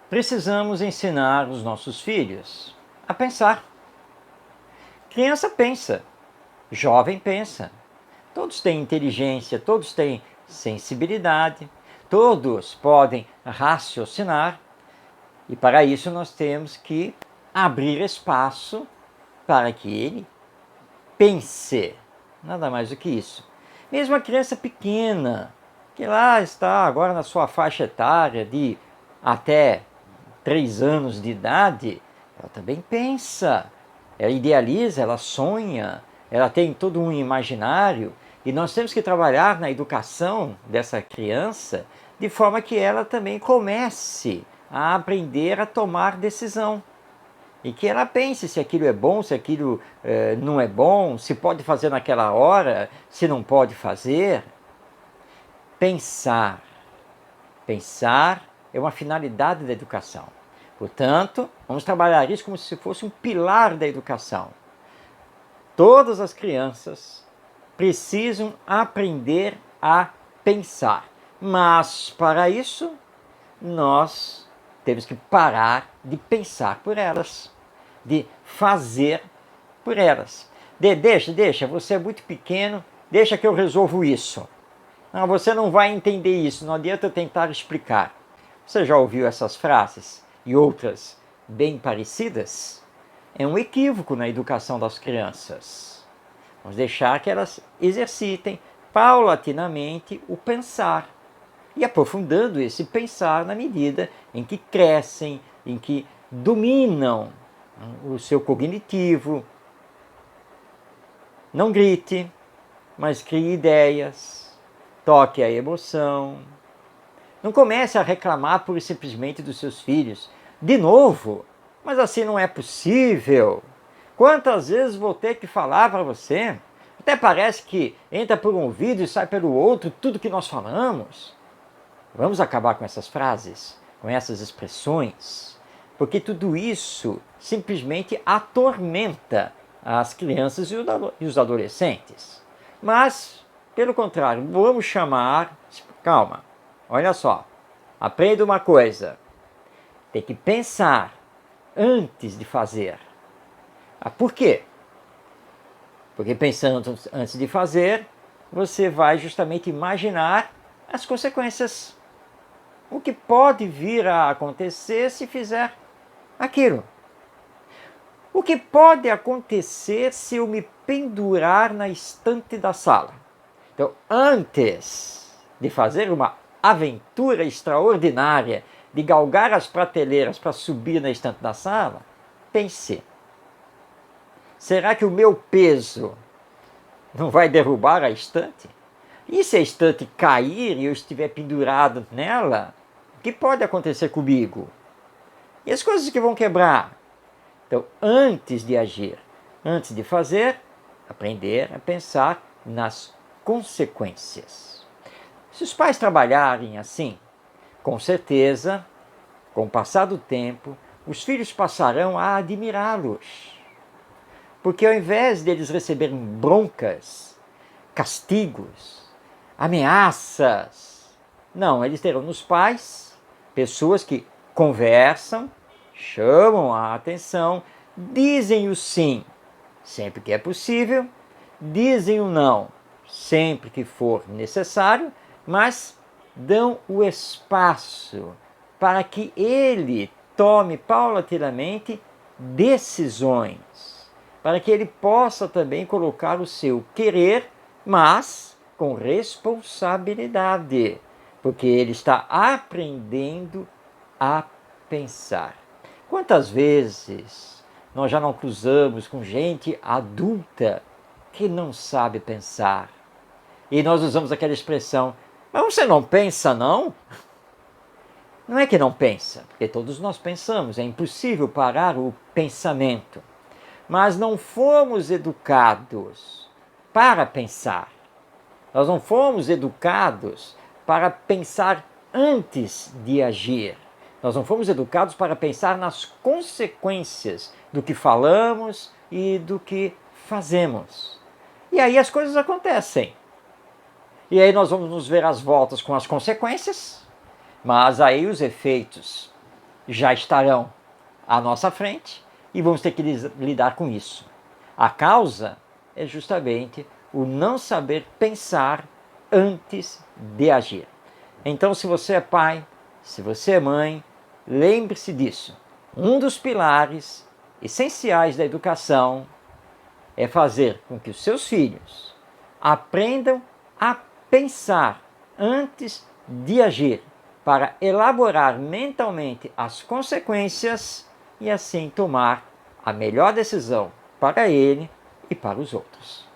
Precisamos ensinar os nossos filhos a pensar. Criança pensa, jovem pensa. Todos têm inteligência, todos têm sensibilidade, todos podem raciocinar e para isso nós temos que abrir espaço para que ele pense. Nada mais do que isso. Mesmo a criança pequena, que lá está agora na sua faixa etária de até 3 anos de idade, ela também pensa, ela idealiza, ela sonha, ela tem todo um imaginário e nós temos que trabalhar na educação dessa criança de forma que ela também comece a aprender a tomar decisão e que ela pense se aquilo é bom, se aquilo não é bom, se pode fazer naquela hora, se não pode fazer. Pensar. Pensar é uma finalidade da educação. Portanto, vamos trabalhar isso como se fosse um pilar da educação. Todas as crianças precisam aprender a pensar. Mas, para isso, nós temos que parar de pensar por elas, de fazer por elas. Deixa, você é muito pequeno, deixa que eu resolvo isso. Não, você não vai entender isso, não adianta eu tentar explicar. Você já ouviu essas frases e outras bem parecidas? É um equívoco na educação das crianças. Vamos deixar que elas exercitem paulatinamente o pensar e aprofundando esse pensar na medida em que crescem, em que dominam o seu cognitivo. Não grite, mas crie ideias, toque a emoção. Não comece a reclamar pura e simplesmente dos seus filhos. De novo, mas assim não é possível. Quantas vezes vou ter que falar para você? Até parece que entra por um ouvido e sai pelo outro tudo que nós falamos. Vamos acabar com essas frases, com essas expressões, porque tudo isso simplesmente atormenta as crianças e os adolescentes. Mas, pelo contrário, vamos chamar... Calma, olha só, aprenda uma coisa. Tem que pensar antes de fazer. Por quê? Porque pensando antes de fazer, você vai justamente imaginar as consequências. O que pode vir a acontecer se fizer aquilo. O que pode acontecer se eu me pendurar na estante da sala? Então, antes de fazer uma aventura extraordinária, de galgar as prateleiras para subir na estante da sala, pense: será que o meu peso não vai derrubar a estante? E se a estante cair e eu estiver pendurado nela, o que pode acontecer comigo? E as coisas que vão quebrar? Então, antes de agir, antes de fazer, aprender a pensar nas consequências. Se os pais trabalharem assim, com certeza, com o passar do tempo, os filhos passarão a admirá-los. Porque ao invés deles receberem broncas, castigos, ameaças, não, eles terão nos pais pessoas que conversam, chamam a atenção, dizem o sim sempre que é possível, dizem o não sempre que for necessário, mas dão o espaço para que ele tome paulatinamente decisões, para que ele possa também colocar o seu querer, mas com responsabilidade, porque ele está aprendendo a pensar. Quantas vezes nós já não cruzamos com gente adulta que não sabe pensar? E nós usamos aquela expressão: mas você não pensa, não? Não é que não pensa, porque todos nós pensamos, é impossível parar o pensamento. Mas não fomos educados para pensar. Nós não fomos educados para pensar antes de agir. Nós não fomos educados para pensar nas consequências do que falamos e do que fazemos. E aí as coisas acontecem. E aí nós vamos nos ver às voltas com as consequências, mas aí os efeitos já estarão à nossa frente e vamos ter que lidar com isso. A causa é justamente o não saber pensar antes de agir. Então, se você é pai, se você é mãe, lembre-se disso. Um dos pilares essenciais da educação é fazer com que os seus filhos aprendam a pensar antes de agir, para elaborar mentalmente as consequências e assim tomar a melhor decisão para ele e para os outros.